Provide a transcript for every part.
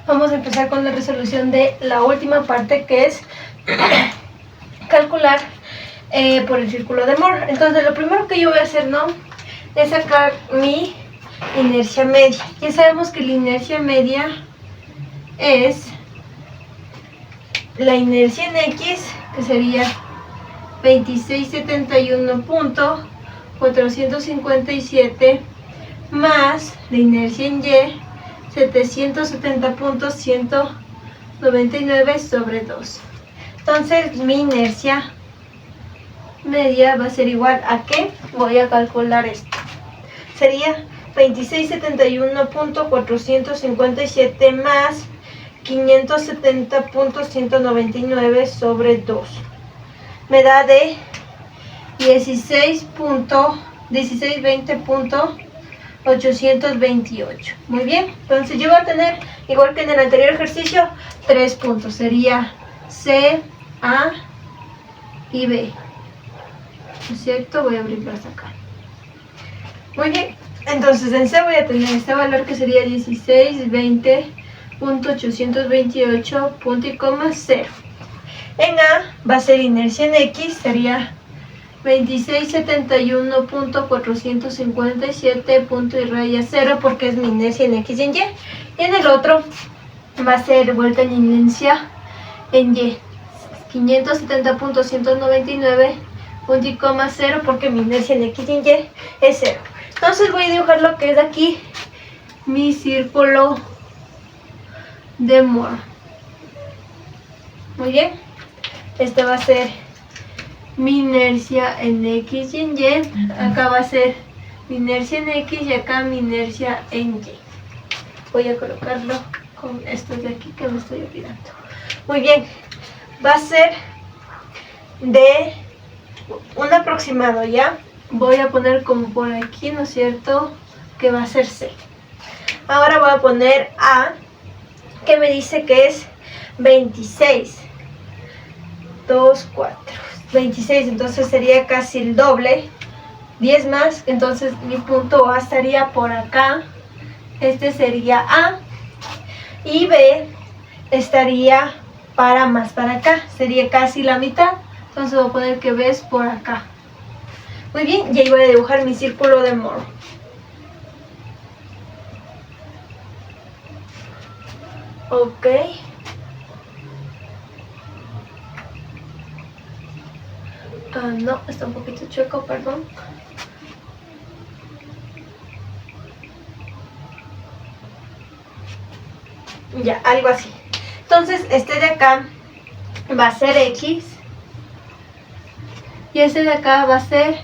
Vamos a empezar con la resolución de la última parte, que es calcular por el círculo de Moore. Entonces lo primero que yo voy a hacer, ¿no?, es sacar mi inercia media. Ya sabemos que la inercia media es la inercia en X, que sería 2671.457 más la inercia en Y, 770.199 sobre 2. Entonces mi inercia media va a ser igual a ¿qué? Voy a calcular esto. Sería 2671.457 más 570.199 sobre 2. Me da de 1620.828. Muy bien, entonces yo voy a tener, igual que en el anterior ejercicio, 3 puntos. Sería C, A y B. ¿No es cierto? Voy a abrirlas acá. Muy bien, entonces en C voy a tener este valor que sería 1620.828 punto y coma 0. En A va a ser inercia en X, sería 2671.457 punto y raya 0, porque es mi inercia en X y en Y. Y en el otro va a ser vuelta en inercia en Y, 570.199 punto y coma 0, porque mi inercia en X y en Y es 0. Entonces voy a dibujar lo que es aquí mi círculo de Moore. Muy bien, este va a ser mi inercia en X y en Y. Acá va a ser mi inercia en X y acá mi inercia en Y. Voy a colocarlo con estos de aquí que me estoy olvidando. Muy bien, va a ser de un aproximado, ¿ya? Voy a poner como por aquí, ¿no es cierto?, que va a ser C. Ahora voy a poner A, que me dice que es 26. 2, 4. 26, entonces sería casi el doble. 10 más, entonces mi punto A estaría por acá. Este sería A. Y B estaría más para acá. Sería casi la mitad. Entonces voy a poner que B es por acá. Muy bien, y ahí voy a dibujar mi círculo de Moore. Ok. No, está un poquito chueco, perdón. Ya, algo así. Entonces, este de acá va a ser X. Y este de acá va a ser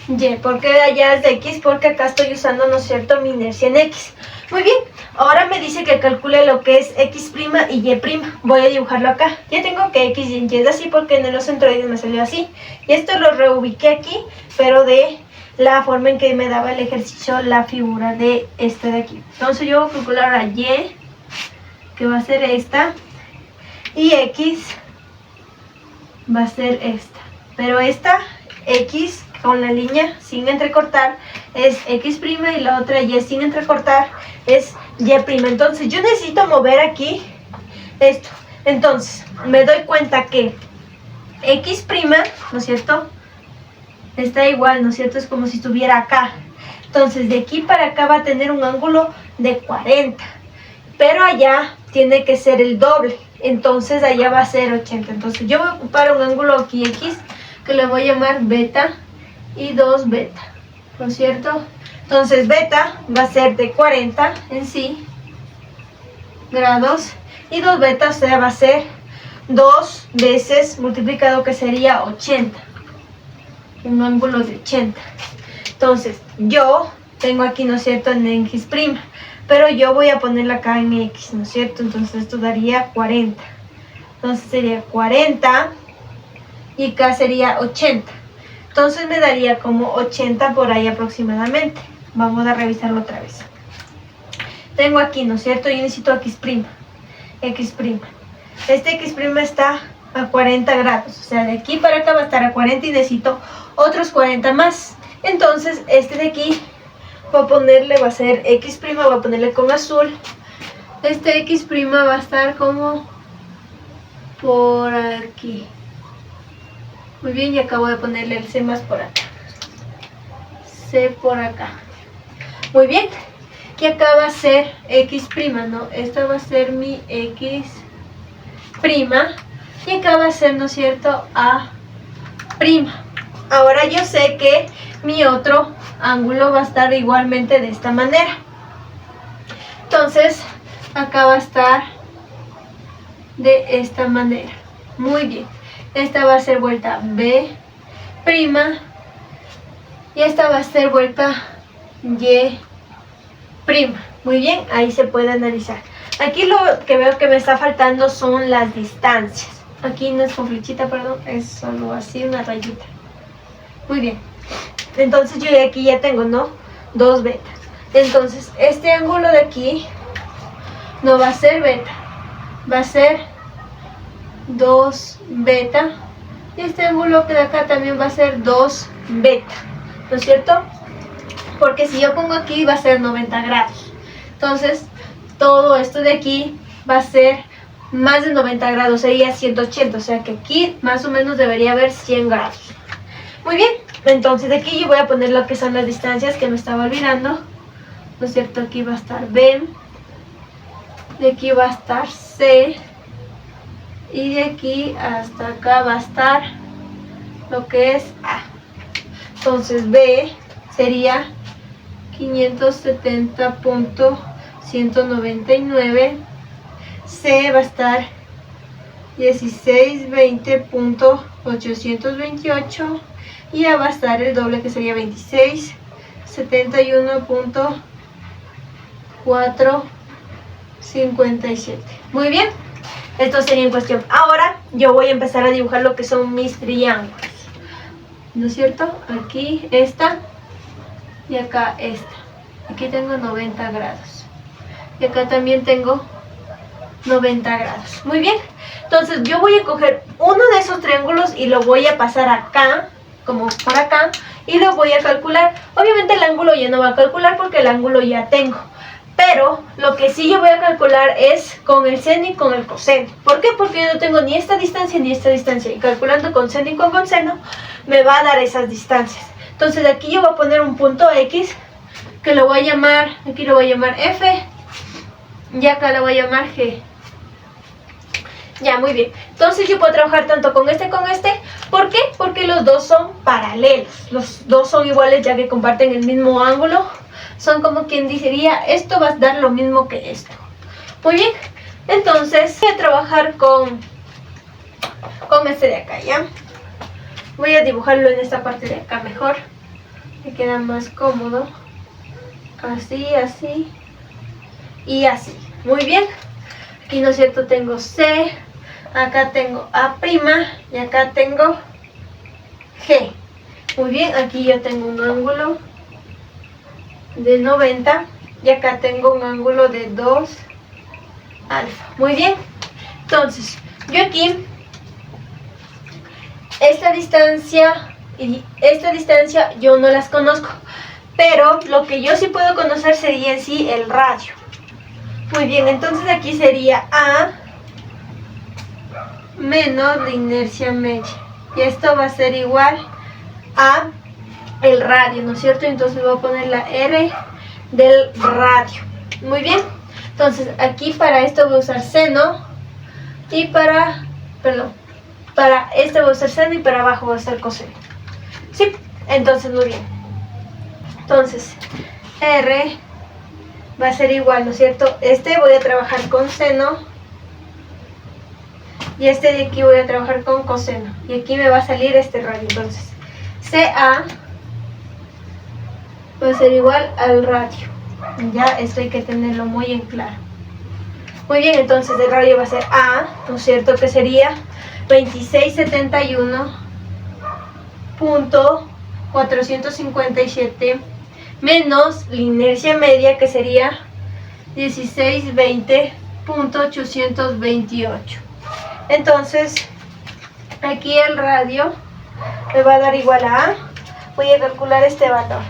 Y. ¿Por qué de allá es de X? Porque acá estoy usando, ¿no es cierto?, mi inercia en X. Muy bien, ahora me dice que calcule lo que es X' y Y'. Voy a dibujarlo acá. Ya tengo que X y Y es así porque en los centroides me salió así. Y esto lo reubiqué aquí, pero de la forma en que me daba el ejercicio la figura de este de aquí. Entonces yo voy a calcular a Y, que va a ser esta, y X va a ser esta. Pero esta X con la línea sin entrecortar es X' y la otra Y sin entrecortar es Y'. Entonces yo necesito mover aquí esto. Entonces me doy cuenta que X', ¿no es cierto?, está igual, ¿no es cierto?, es como si estuviera acá. Entonces de aquí para acá va a tener un ángulo de 40, pero allá tiene que ser el doble, entonces allá va a ser 80. Entonces yo voy a ocupar un ángulo aquí X, que le voy a llamar beta, y 2 beta, ¿no es cierto? Entonces beta va a ser de 40 en sí grados, y 2 beta, o sea, va a ser 2 veces multiplicado, que sería 80, un ángulo de 80. Entonces yo tengo aquí, ¿no es cierto?, en X', pero yo voy a ponerla acá en X, ¿no es cierto? Entonces esto daría 40. Entonces sería 40 y acá sería 80. Entonces me daría como 80 por ahí aproximadamente. Vamos a revisarlo otra vez. Tengo aquí, ¿no es cierto?, yo necesito X'. Este X' está a 40 grados. O sea, de aquí para acá va a estar a 40 y necesito otros 40 más. Entonces este de aquí voy a ponerle, va a ser X', voy a ponerle con azul, Este x' va a estar como por aquí. Muy bien, y acabo de ponerle el c más por acá. C por acá. Muy bien. Y acá va a ser x', ¿no? Esta va a ser mi x'. Y acá va a ser, ¿no es cierto?, a'. Ahora yo sé que mi otro ángulo va a estar igualmente de esta manera. Entonces, acá va a estar de esta manera. Muy bien. Esta va a ser vuelta B'. Y esta va a ser vuelta Y'. Muy bien, ahí se puede analizar. Aquí lo que veo que me está faltando son las distancias. Aquí no es con flechita, perdón, es solo así una rayita. Muy bien. Entonces yo aquí ya tengo, ¿no?, 2 betas. Entonces este ángulo de aquí no va a ser beta, va a ser 2 beta. Y este ángulo que de acá también va a ser 2 beta, ¿no es cierto? Porque si yo pongo aquí va a ser 90 grados. Entonces todo esto de aquí va a ser más de 90 grados, sería 180. O sea que aquí más o menos debería haber 100 grados. Muy bien, entonces aquí yo voy a poner lo que son las distancias que me estaba olvidando, ¿no es cierto? Aquí va a estar B, de aquí va a estar C, y de aquí hasta acá va a estar lo que es A. Entonces B sería 570.199, C va a estar 1620.828 y A va a estar el doble, que sería 2671.457. Muy bien, esto sería en cuestión. Ahora yo voy a empezar a dibujar lo que son mis triángulos, ¿no es cierto? Aquí esta y acá esta. Aquí tengo 90 grados y acá también tengo 90 grados. Muy bien, entonces yo voy a coger uno de esos triángulos y lo voy a pasar acá, como por acá, y lo voy a calcular. Obviamente el ángulo ya no va a calcular porque el ángulo ya tengo, pero lo que sí yo voy a calcular es con el seno y con el coseno. ¿Por qué? Porque yo no tengo ni esta distancia ni esta distancia, y calculando con seno y con coseno me va a dar esas distancias. Entonces aquí yo voy a poner un punto X que lo voy a llamar, aquí lo voy a llamar F, y acá lo voy a llamar G. Ya, muy bien. Entonces yo puedo trabajar tanto con este. ¿Por qué? Porque los dos son paralelos. Los dos son iguales ya que comparten el mismo ángulo. Son como quien diría, esto va a dar lo mismo que esto. Muy bien. Entonces voy a trabajar con este de acá, ¿ya? Voy a dibujarlo en esta parte de acá mejor. Me queda más cómodo. Así, así y así. Muy bien. Aquí, ¿no es cierto?, tengo C, acá tengo A' y acá tengo G. Muy bien, aquí yo tengo un ángulo de 90 y acá tengo un ángulo de 2 alfa. Muy bien, entonces yo aquí esta distancia y esta distancia yo no las conozco, pero lo que yo sí puedo conocer sería en sí el radio. Muy bien, entonces aquí sería A menos la inercia media. Y esto va a ser igual a el radio, ¿no es cierto? Entonces voy a poner la R del radio. Muy bien, entonces aquí para esto voy a usar seno y para esto voy a usar seno y para abajo voy a usar coseno. Sí, entonces muy bien. Entonces R va a ser igual, ¿no es cierto? Este voy a trabajar con seno y este de aquí voy a trabajar con coseno. Y aquí me va a salir este radio. Entonces CA va a ser igual al radio. Ya esto hay que tenerlo muy en claro. Muy bien, entonces el radio va a ser A, ¿no es cierto? Que sería 2671.457 menos la inercia media, que sería 1620.828. Entonces aquí el radio me va a dar igual a voy a calcular este valor,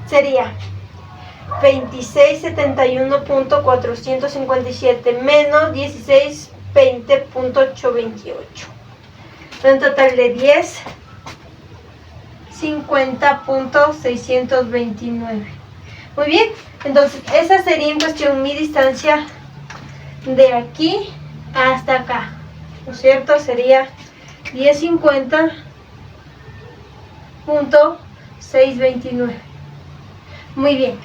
sería 2671.457 menos 1620.828. Un total de 1050.629. Muy bien, entonces esa sería en cuestión mi distancia de aquí hasta acá, ¿no es cierto? Sería 1050.629. Muy bien,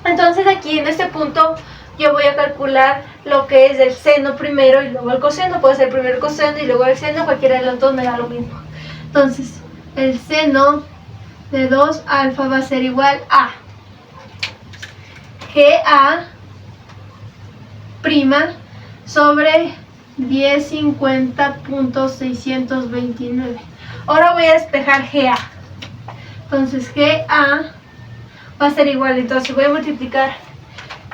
entonces aquí en este punto yo voy a calcular lo que es el seno primero y luego el coseno. Puede ser primero el coseno y luego el seno, cualquiera de los dos me da lo mismo. Entonces el seno de 2 alfa va a ser igual a GA prima sobre 1050.629. Ahora voy a despejar GA. Entonces GA va a ser igual, entonces voy a multiplicar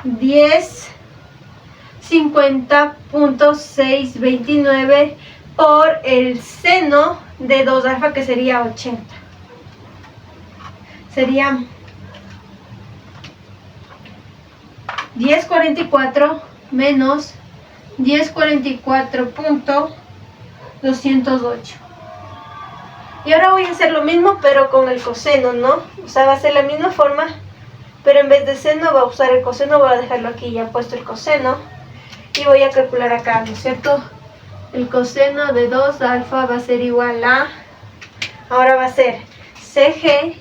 1050.629 por el seno de 2 alfa, que sería 80. Sería 1044 menos 1044.208. Y ahora voy a hacer lo mismo pero con el coseno, ¿no? O sea, va a ser la misma forma, pero en vez de seno va a usar el coseno. Voy a dejarlo aquí ya puesto el coseno y voy a calcular acá, ¿no es cierto? El coseno de 2 alfa va a ser igual a, ahora va a ser CG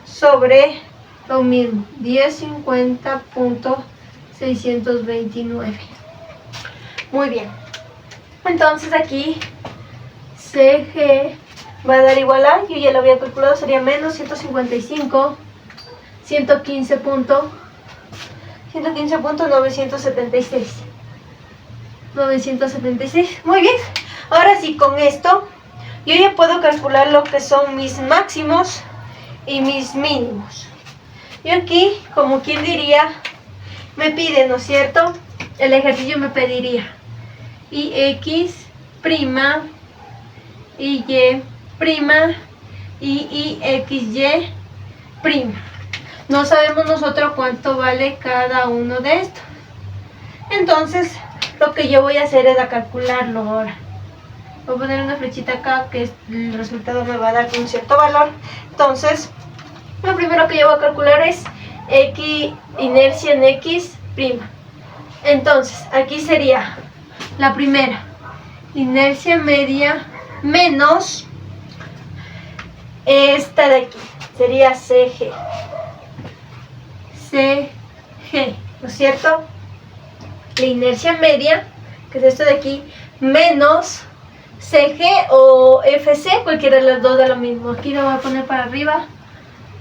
sobre lo mismo, 1050.629. Muy bien, entonces aquí CG va a dar igual a, yo ya lo había calculado, sería menos 115.976. 976. Muy bien, ahora sí, con esto yo ya puedo calcular lo que son mis máximos y mis mínimos. Y aquí, como quien diría, me pide, ¿no es cierto? El ejercicio me pediría IX prima, IY prima y IXY prima. No sabemos nosotros cuánto vale cada uno de estos. Entonces, lo que yo voy a hacer es a calcularlo ahora. Voy a poner una flechita acá que el resultado me va a dar un cierto valor. Entonces, lo primero que yo voy a calcular es X, inercia en X prima. Entonces, aquí sería la primera, inercia media menos esta de aquí, sería CG. CG, ¿no es cierto? La inercia media, que es esto de aquí, menos CG o FC, cualquiera de los dos da lo mismo. Aquí lo voy a poner para arriba,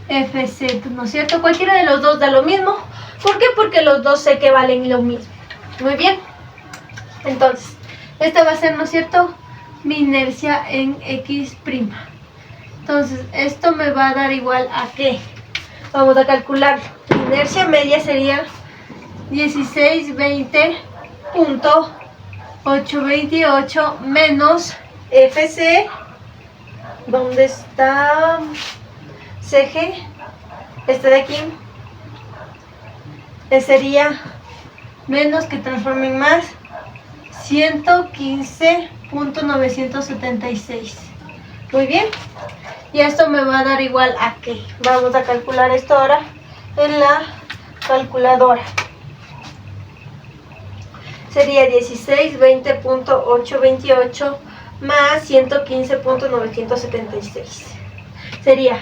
FC, ¿no es cierto? Cualquiera de los dos da lo mismo. ¿Por qué? Porque los dos sé que valen lo mismo. Muy bien. Entonces, esta va a ser, ¿no es cierto?, mi inercia en X prima. Entonces, esto me va a dar igual a ¿qué? Vamos a calcularlo. La inercia media sería 1620.828 menos FC. ¿Dónde está CG? Este de aquí. Sería menos, que transformen más, 115.976. Muy bien. Y esto me va a dar igual a ¿qué? Vamos a calcular esto ahora en la calculadora. Sería 1620.828 más 115.976. Sería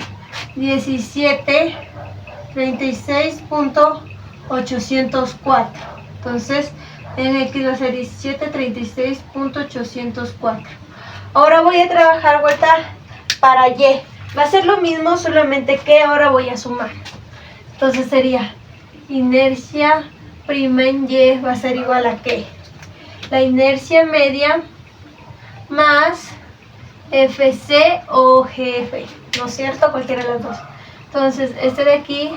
1736.804. Entonces, en X va a ser 1736.804. Ahora voy a trabajar vuelta para Y. Va a ser lo mismo, solamente que ahora voy a sumar. Entonces sería inercia prima en Y va a ser igual a ¿qué? La inercia media más FC o GF, ¿no es cierto? Cualquiera de las dos. Entonces este de aquí,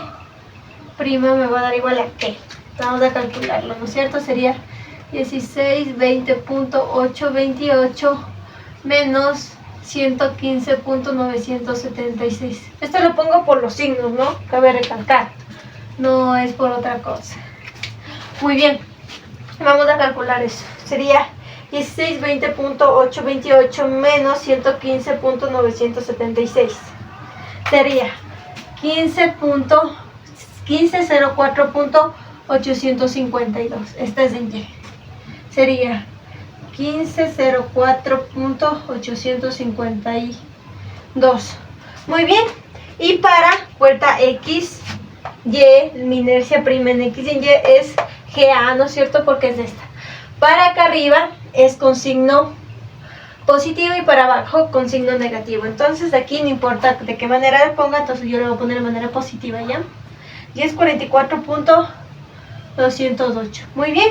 prima, me va a dar igual a ¿qué? Vamos a calcularlo, ¿no es cierto? Sería 1620.828 menos 115.976. Esto lo pongo por los signos, ¿no? Cabe recalcar. no es por otra cosa. Muy bien, vamos a calcular eso. Sería 1620.828 menos 115.976. Sería 1504.852. Esta es en Y. Sería 1504.852. Muy bien. Y para vuelta X, Y, mi inercia prima en X y en Y es GA, ¿no es cierto? Porque es esta. Para acá arriba es con signo positivo y para abajo con signo negativo. Entonces aquí no importa de qué manera le ponga, entonces yo le voy a poner de manera positiva, ¿ya? Y es 44.208. Muy bien.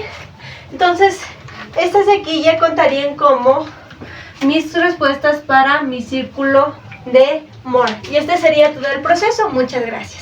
Entonces, estas de aquí ya contarían como mis respuestas para mi círculo de Moore. Y este sería todo el proceso. Muchas gracias.